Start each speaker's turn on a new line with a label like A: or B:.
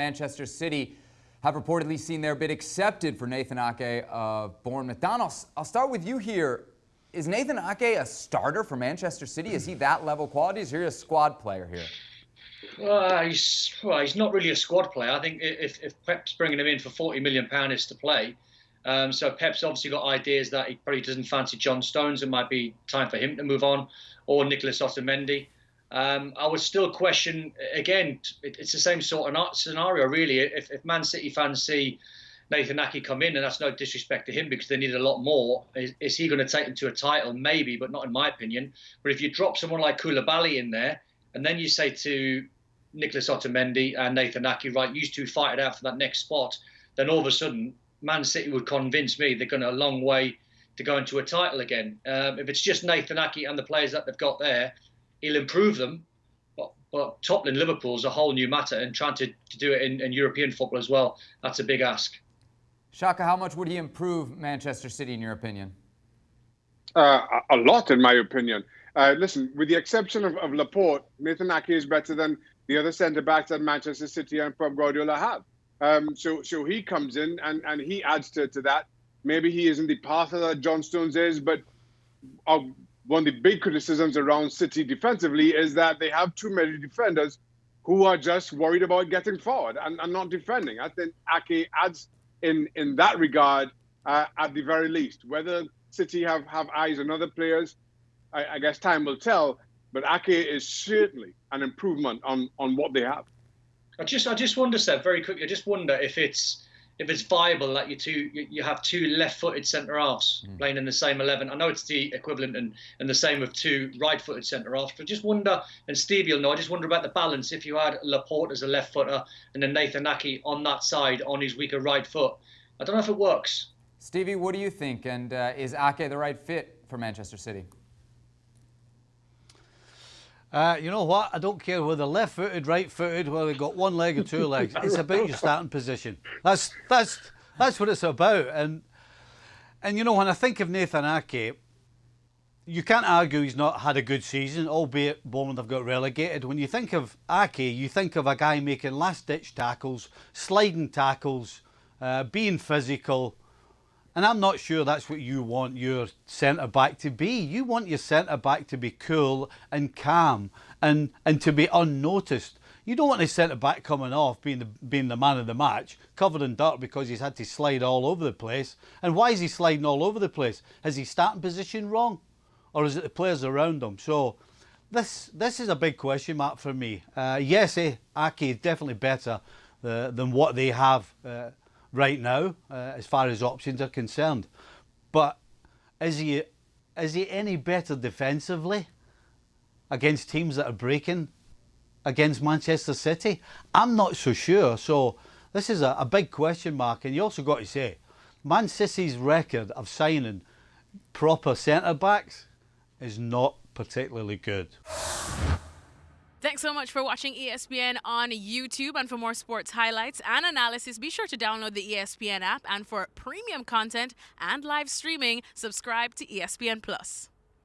A: Manchester City have reportedly seen their bid accepted for Nathan Ake of Bournemouth. Don, I'll start with you here. Is Nathan Ake a starter for Manchester City? Is he that level quality? Is he a squad player here?
B: He's not really a squad player. I think if Pep's bringing him in for £40 million is to play. So Pep's obviously got ideas that he probably doesn't fancy John Stones. It might be time for him to move on, or Nicolas Otamendi. I would still question, again, it's the same sort of scenario, really. If Man City fans see Nathan Ake come in, and that's no disrespect to him because they need a lot more, is he going to take them to a title? Maybe, but not in my opinion. But if you drop someone like Koulibaly in there, and then you say to Nicolas Otamendi and Nathan Ake, right, you two fight it out for that next spot, then all of a sudden, Man City would convince me they're going a long way to go into a title again. If it's just Nathan Ake and the players that they've got there, he'll improve them, but toppling Liverpool's a whole new matter, and trying to do it in European football as well, that's a big ask.
A: Shaka, how much would he improve Manchester City in your opinion?
C: A lot, in my opinion. Listen, with the exception of Laporte, Nathan Ake is better than the other centre-backs that Manchester City and Pep Guardiola have. So he comes in and he adds to that. Maybe he isn't the passer that John Stones is, but one of the big criticisms around City defensively is that they have too many defenders who are just worried about getting forward and not defending. I think Ake adds in that regard at the very least. Whether City have eyes on other players, I guess time will tell, but Ake is certainly an improvement on what they have.
B: I just wonder, Seb, very quickly, I just wonder if it's viable that you have two left-footed centre-halves playing in the same 11. I know it's the equivalent and the same of two right-footed centre-halves, but I just wonder, and Steve, you'll know, I just wonder about the balance if you had Laporte as a left-footer and then Nathan Ake on that side on his weaker right foot. I don't know if it works.
A: Stevie, what do you think? And is Ake the right fit for Manchester City?
D: You know what? I don't care whether left-footed, right-footed, whether they've got one leg or two legs. It's about your starting position. That's what it's about. And you know, when I think of Nathan Ake, you can't argue he's not had a good season, albeit Bournemouth have got relegated. When you think of Ake, you think of a guy making last-ditch tackles, sliding tackles, being physical. And I'm not sure that's what you want your centre-back to be. You want your centre-back to be cool and calm and to be unnoticed. You don't want a centre-back coming off being the man of the match, covered in dirt because he's had to slide all over the place. And why is he sliding all over the place? Is he starting position wrong? Or is it the players around him? So this is a big question mark for me. Yes, Ake is definitely better than what they have right now, as far as options are concerned. But is he any better defensively against teams that are breaking against Manchester City? I'm not so sure. So this is a big question mark. And you also got to say, Man City's record of signing proper centre-backs is not particularly good.
E: Thanks so much for watching ESPN on YouTube. And for more sports highlights and analysis, be sure to download the ESPN app. And for premium content and live streaming, subscribe to ESPN Plus.